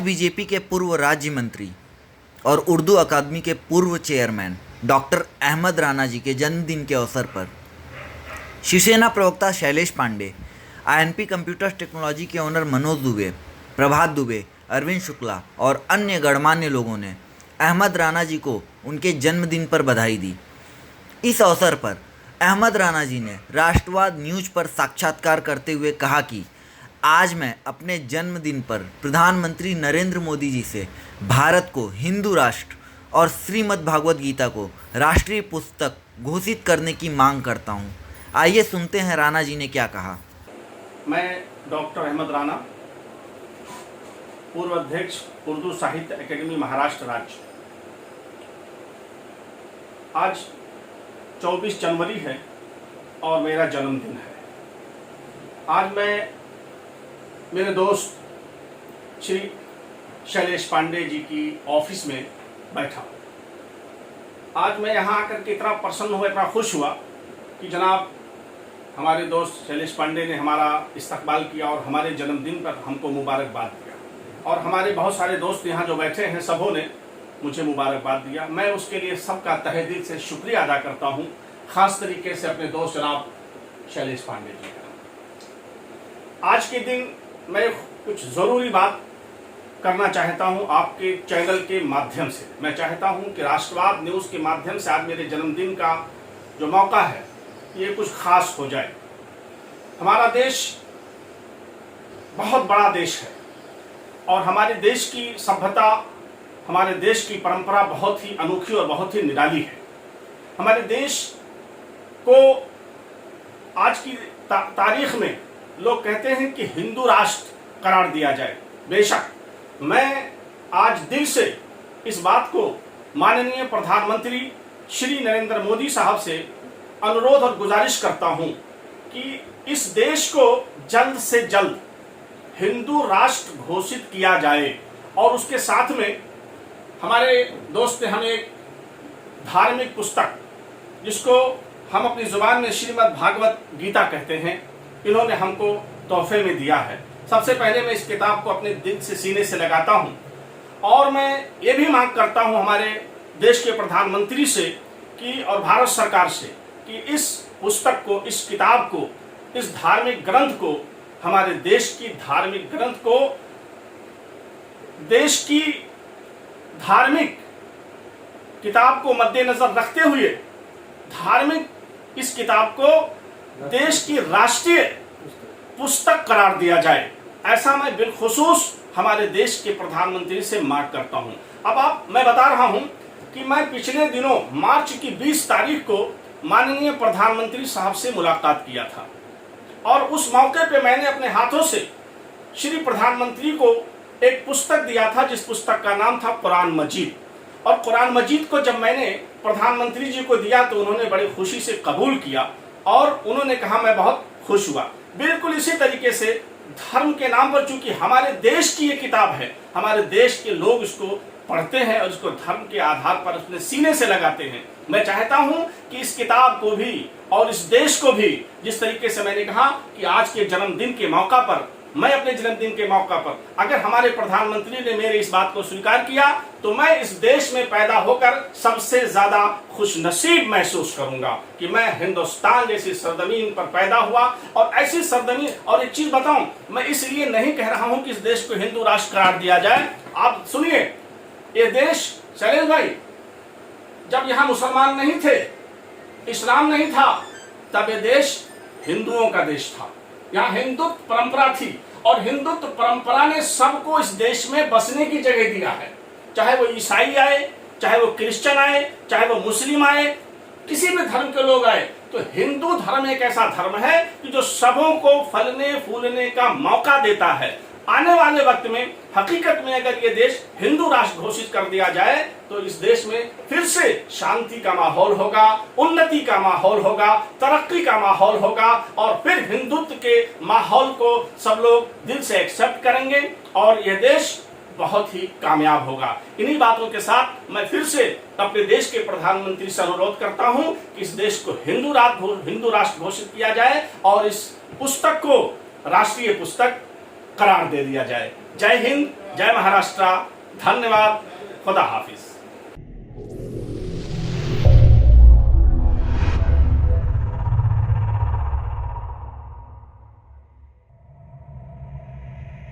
BJP के पूर्व राज्य मंत्री और उर्दू अकादमी के पूर्व चेयरमैन डॉक्टर अहमद राणा जी के जन्मदिन के अवसर पर शिवसेना प्रवक्ता Shailesh Pandey, INP computer technology के ओनर मनोज दुबे, प्रभात दुबे, अरविंद शुक्ला और अन्य गणमान्य लोगों ने अहमद राणा जी को उनके जन्मदिन पर बधाई दी। इस अवसर पर अहमद राणा जी ने राष्ट्रवाद न्यूज पर साक्षात्कार करते हुए कहा कि आज मैं अपने जन्मदिन पर प्रधानमंत्री नरेंद्र मोदी जी से भारत को हिंदू राष्ट्र और श्रीमद् भागवत गीता को राष्ट्रीय पुस्तक घोषित करने की मांग करता हूं। आइए सुनते हैं राणा जी ने क्या कहा। मैं डॉक्टर अहमद राणा, पूर्व अध्यक्ष उर्दू साहित्य एकेडमी महाराष्ट्र राज्य। आज 24 जनवरी है और मेरा जन्मदिन है। आज मैं मेरे दोस्त श्री शैलेश पांडे जी की ऑफिस में बैठा। आज मैं यहाँ आकर के इतना प्रसन्न हुआ, इतना खुश हुआ कि जनाब हमारे दोस्त शैलेश पांडे ने हमारा इस्तकबाल किया और हमारे जन्मदिन पर हमको मुबारकबाद दिया। और हमारे बहुत सारे दोस्त यहाँ जो बैठे हैं सबों ने मुझे मुबारकबाद दिया। मैं उसके लिए सबका तहे दिल से शुक्रिया अदा करता हूँ, खास तरीके से अपने दोस्त जनाब शैलेश पांडे जी का। आज के दिन मैं कुछ ज़रूरी बात करना चाहता हूं आपके चैनल के माध्यम से। मैं चाहता हूं कि राष्ट्रवाद न्यूज़ के माध्यम से आज मेरे जन्मदिन का जो मौका है ये कुछ खास हो जाए। हमारा देश बहुत बड़ा देश है और हमारे देश की सभ्यता, हमारे देश की परंपरा बहुत ही अनोखी और बहुत ही निराली है। हमारे देश को आज की तारीख में लोग कहते हैं कि हिंदू राष्ट्र करार दिया जाए। बेशक मैं आज दिल से इस बात को माननीय प्रधानमंत्री श्री नरेंद्र मोदी साहब से अनुरोध और गुजारिश करता हूं कि इस देश को जल्द से जल्द हिंदू राष्ट्र घोषित किया जाए। और उसके साथ में हमारे दोस्त ने हमें एक धार्मिक पुस्तक, जिसको हम अपनी जुबान में श्रीमद् भागवत गीता कहते हैं, इन्होंने हमको तोहफे में दिया है। सबसे पहले मैं इस किताब को अपने दिल से सीने से लगाता हूं और मैं ये भी मांग करता हूं हमारे देश के प्रधानमंत्री से कि और भारत सरकार से कि इस पुस्तक को, इस किताब को, इस धार्मिक ग्रंथ को, हमारे देश की धार्मिक ग्रंथ को, देश की धार्मिक किताब को मद्देनजर रखते हुए धार्मिक इस किताब को देश की राष्ट्रीय पुस्तक करार दिया जाए। ऐसा मैं बिलखुसूस हमारे देश के प्रधानमंत्री से मांग करता हूं। अब मैं बता रहा हूं कि मैं पिछले दिनों मार्च की 20 तारीख को माननीय प्रधानमंत्री साहब से मुलाकात किया था और उस मौके पे मैंने अपने हाथों से श्री प्रधानमंत्री को एक पुस्तक दिया था, जिस पुस्तक का नाम था कुरान मजीद। और कुरान मजीद को जब मैंने प्रधानमंत्री जी को दिया तो उन्होंने बड़ी खुशी से कबूल किया और उन्होंने कहा मैं बहुत खुश हुआ। बिल्कुल इसी तरीके से धर्म के नाम पर, चूंकि हमारे देश की ये किताब है, हमारे देश के लोग इसको पढ़ते हैं और इसको धर्म के आधार पर अपने सीने से लगाते हैं। मैं चाहता हूं कि इस किताब को भी और इस देश को भी, जिस तरीके से मैंने कहा कि आज के जन्मदिन के मौका पर, मैं अपने जन्मदिन के मौका पर अगर हमारे प्रधानमंत्री ने मेरे इस बात को स्वीकार किया तो मैं इस देश में पैदा होकर सबसे ज्यादा खुशनसीब महसूस करूंगा कि मैं हिंदुस्तान जैसी सरजमीन पर पैदा हुआ। और ऐसी सरजमीन, और एक चीज बताऊं, मैं इसलिए नहीं कह रहा हूं कि इस देश को हिंदू राष्ट्र करार दिया जाए। आप सुनिए, ये देश, शैलेश भाई, जब यहाँ मुसलमान नहीं थे, इस्लाम नहीं था, तब ये देश हिंदुओं का देश था। यहाँ हिंदुत्व परंपरा थी और हिंदुत्व परंपरा ने सबको इस देश में बसने की जगह दिया है। चाहे वो ईसाई आए, चाहे वो क्रिश्चियन आए, चाहे वो मुस्लिम आए, किसी भी धर्म के लोग आए, तो हिंदू धर्म एक ऐसा धर्म है कि जो सबों को फलने फूलने का मौका देता है। आने वाले वक्त में हकीकत में अगर ये देश हिंदू राष्ट्र घोषित कर दिया जाए तो इस देश में फिर से शांति का माहौल होगा, उन्नति का माहौल होगा, तरक्की का माहौल होगा और फिर हिंदुत्व के माहौल को सब लोग दिल से एक्सेप्ट करेंगे और यह देश बहुत ही कामयाब होगा। इन्हीं बातों के साथ मैं फिर से अपने देश के प्रधानमंत्री से अनुरोध करता हूं कि इस देश को हिंदू राष्ट्र घोषित किया जाए और इस पुस्तक को राष्ट्रीय पुस्तक करार दे दिया जाए। जय हिंद, जय महाराष्ट्र, धन्यवाद, खुदा हाफिज।